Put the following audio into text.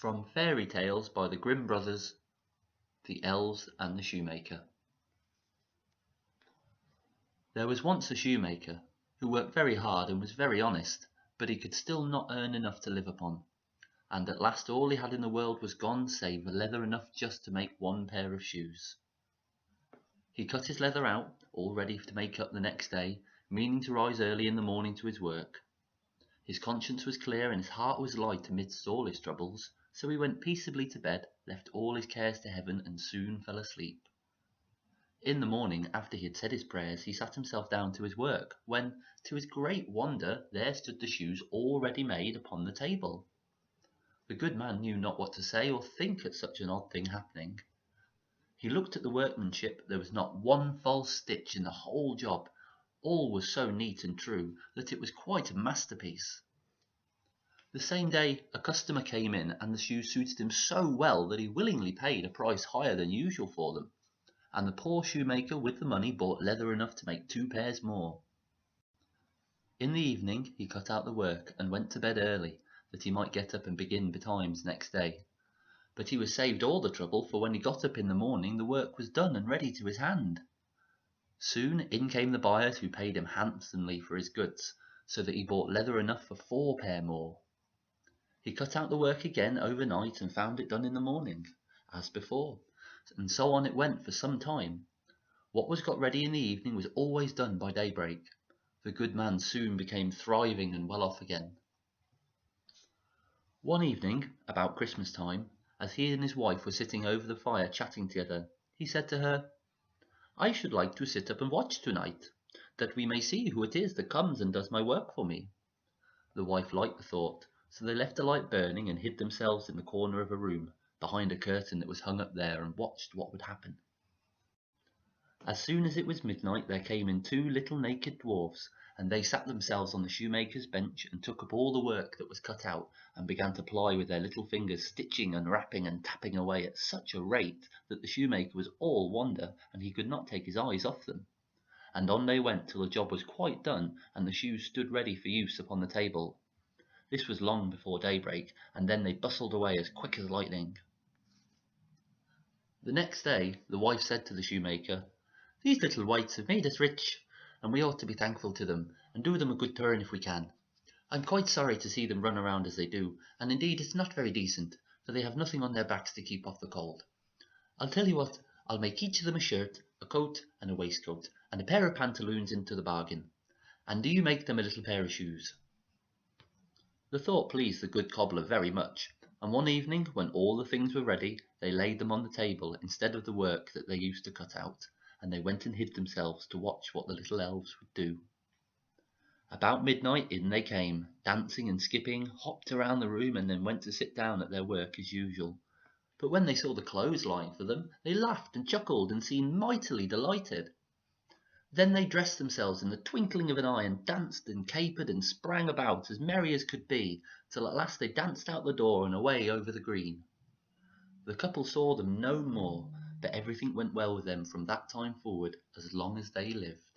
From Fairy Tales by the Grimm Brothers, the Elves and the Shoemaker. There was once a shoemaker who worked very hard and was very honest, but he could still not earn enough to live upon, and at last all he had in the world was gone save leather enough just to make one pair of shoes. He cut his leather out, all ready to make up the next day, meaning to rise early in the morning to his work. His conscience was clear and his heart was light amidst all his troubles, so he went peaceably to bed, left all his cares to heaven, and soon fell asleep. In the morning, after he had said his prayers, he sat himself down to his work, when, to his great wonder, there stood the shoes already made upon the table. The good man knew not what to say or think at such an odd thing happening. He looked at the workmanship. There was not one false stitch in the whole job. All was so neat and true that it was quite a masterpiece. The same day a customer came in, and the shoes suited him so well that he willingly paid a price higher than usual for them, and the poor shoemaker with the money bought leather enough to make 2 pairs more. In the evening he cut out the work and went to bed early, that he might get up and begin betimes next day. But he was saved all the trouble, for when he got up in the morning the work was done and ready to his hand. Soon in came the buyers, who paid him handsomely for his goods, so that he bought leather enough for 4 pair more. He cut out the work again overnight and found it done in the morning, as before, and so on it went for some time. What was got ready in the evening was always done by daybreak. The good man soon became thriving and well off again. One evening, about Christmas time, as he and his wife were sitting over the fire chatting together, he said to her, "I should like to sit up and watch tonight, that we may see who it is that comes and does my work for me." The wife liked the thought, so they left a light burning and hid themselves in the corner of a room, behind a curtain that was hung up there, and watched what would happen. As soon as it was midnight there came in 2 little naked dwarfs, and they sat themselves on the shoemaker's bench and took up all the work that was cut out, and began to ply with their little fingers, stitching and rapping and tapping away at such a rate that the shoemaker was all wonder, and he could not take his eyes off them. And on they went till the job was quite done, and the shoes stood ready for use upon the table. This was long before daybreak, and then they bustled away as quick as lightning. The next day the wife said to the shoemaker, "These little wights have made us rich, and we ought to be thankful to them, and do them a good turn if we can. I'm quite sorry to see them run around as they do, and indeed it's not very decent, for they have nothing on their backs to keep off the cold. I'll tell you what, I'll make each of them a shirt, a coat, and a waistcoat, and a pair of pantaloons into the bargain, and do you make them a little pair of shoes." The thought pleased the good cobbler very much, and one evening, when all the things were ready, they laid them on the table instead of the work that they used to cut out, and they went and hid themselves to watch what the little elves would do. About midnight in they came, dancing and skipping, hopped around the room, and then went to sit down at their work as usual. But when they saw the clothes lying for them, they laughed and chuckled and seemed mightily delighted. Then they dressed themselves in the twinkling of an eye, and danced and capered and sprang about as merry as could be, till at last they danced out the door and away over the green. The couple saw them no more, but everything went well with them from that time forward as long as they lived.